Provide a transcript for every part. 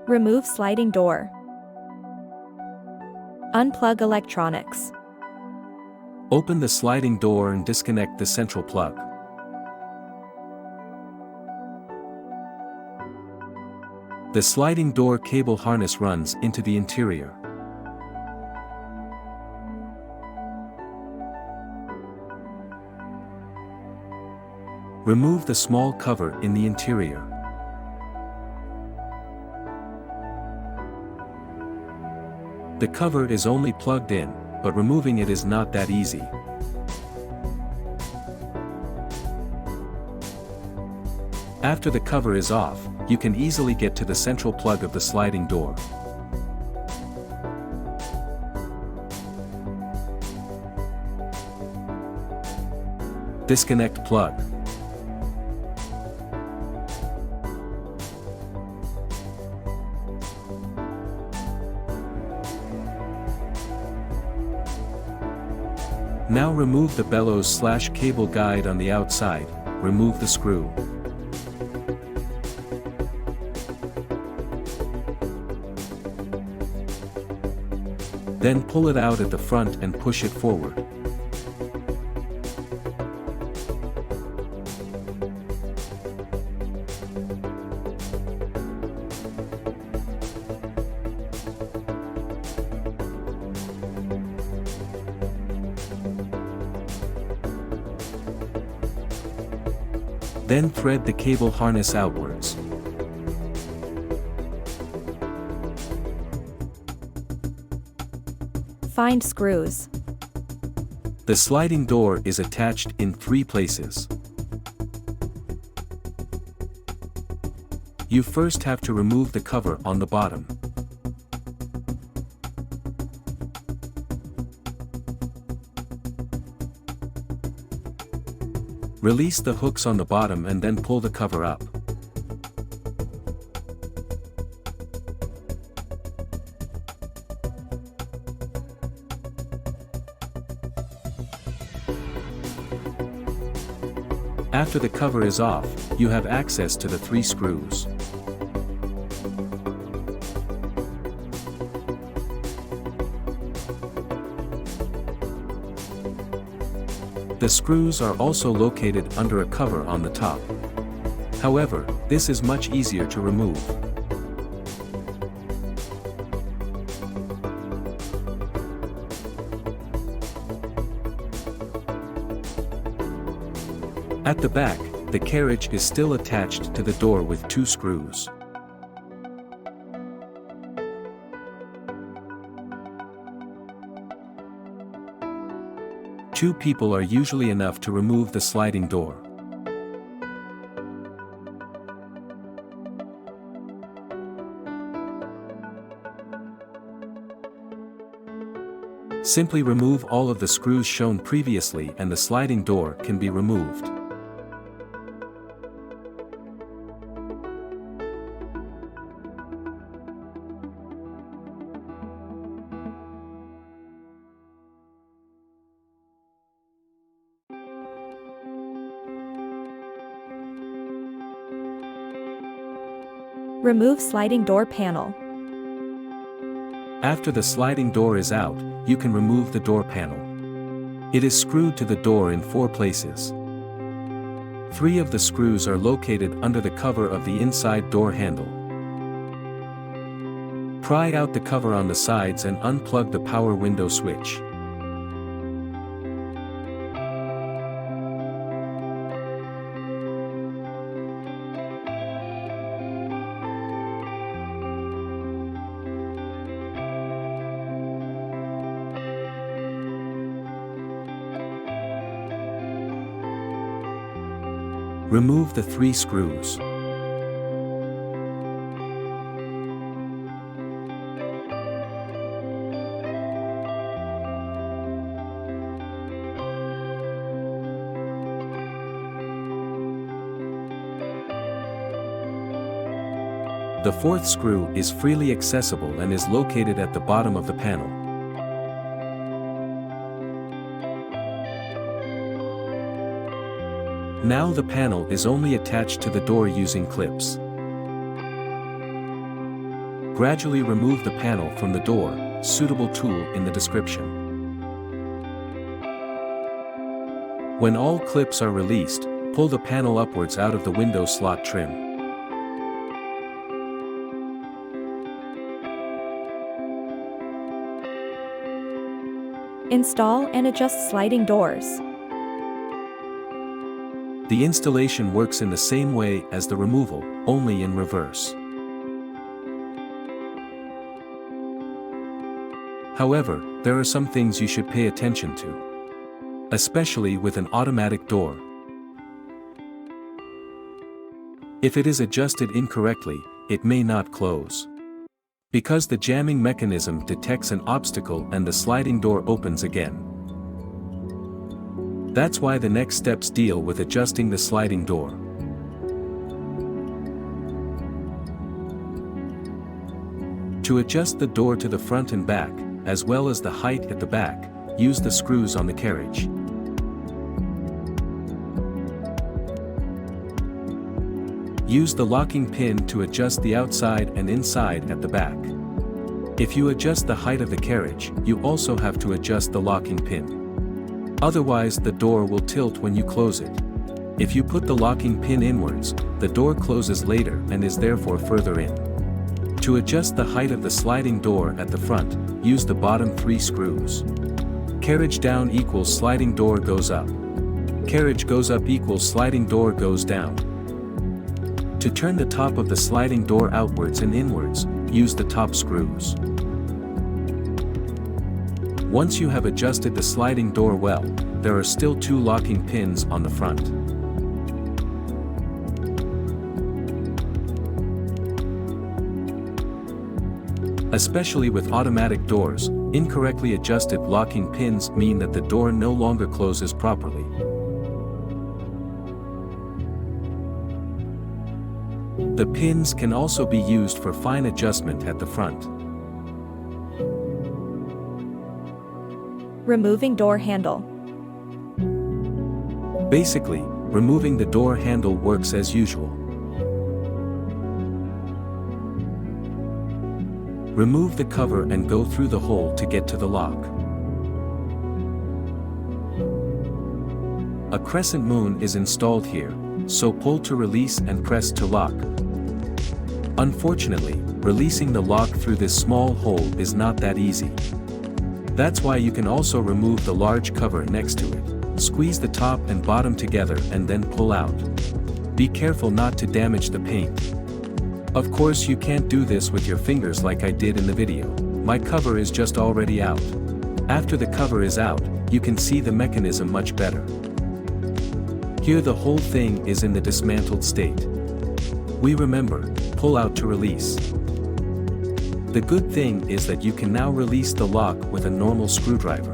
Remove sliding door. Unplug electronics. Open the sliding door and disconnect the central plug. The sliding door cable harness runs into the interior. Remove the small cover in the interior. The cover is only plugged in, but removing it is not that easy. After the cover is off, you can easily get to the central plug of the sliding door. Disconnect plug. Now remove the bellows/cable guide on the outside, remove the screw. Then pull it out at the front and push it forward. Then thread the cable harness outwards. Find screws. The sliding door is attached in 3 places. You first have to remove the cover on the bottom. Release the hooks on the bottom and then pull the cover up. After the cover is off, you have access to the 3 screws. The screws are also located under a cover on the top. However, this is much easier to remove. At the back, the carriage is still attached to the door with 2 screws. Two people are usually enough to remove the sliding door. Simply remove all of the screws shown previously and the sliding door can be removed. Remove sliding door panel. After the sliding door is out, you can remove the door panel. It is screwed to the door in 4 places. 3 of the screws are located under the cover of the inside door handle. Pry out the cover on the sides and unplug the power window switch. Remove the 3 screws. The 4th screw is freely accessible and is located at the bottom of the panel. Now the panel is only attached to the door using clips. Gradually remove the panel from the door, suitable tool in the description. When all clips are released, pull the panel upwards out of the window slot trim. Install and adjust sliding doors. The installation works in the same way as the removal, only in reverse. However, there are some things you should pay attention to, especially with an automatic door. If it is adjusted incorrectly, it may not close. Because the jamming mechanism detects an obstacle and the sliding door opens again. That's why the next steps deal with adjusting the sliding door. To adjust the door to the front and back, as well as the height at the back, use the screws on the carriage. Use the locking pin to adjust the outside and inside at the back. If you adjust the height of the carriage, you also have to adjust the locking pin. Otherwise the door will tilt when you close it. If you put the locking pin inwards, the door closes later and is therefore further in. To adjust the height of the sliding door at the front, use the bottom 3 screws. Carriage down equals sliding door goes up. Carriage goes up equals sliding door goes down. To turn the top of the sliding door outwards and inwards, use the top screws. Once you have adjusted the sliding door well, there are still 2 locking pins on the front. Especially with automatic doors, incorrectly adjusted locking pins mean that the door no longer closes properly. The pins can also be used for fine adjustment at the front. Removing door handle. Basically, removing the door handle works as usual. Remove the cover and go through the hole to get to the lock. A crescent moon is installed here, so pull to release and press to lock. Unfortunately, releasing the lock through this small hole is not that easy. That's why you can also remove the large cover next to it. Squeeze the top and bottom together and then pull out. Be careful not to damage the paint. Of course you can't do this with your fingers like I did in the video. My cover is just already out. After the cover is out, you can see the mechanism much better. Here the whole thing is in the dismantled state. We remember, pull out to release. The good thing is that you can now release the lock with a normal screwdriver.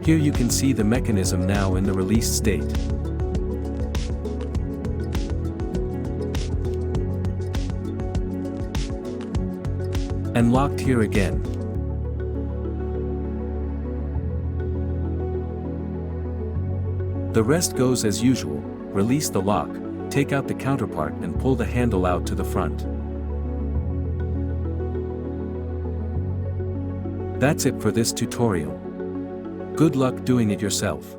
Here you can see the mechanism now in the released state. And locked here again. The rest goes as usual. Release the lock, take out the counterpart and pull the handle out to the front. That's it for this tutorial. Good luck doing it yourself.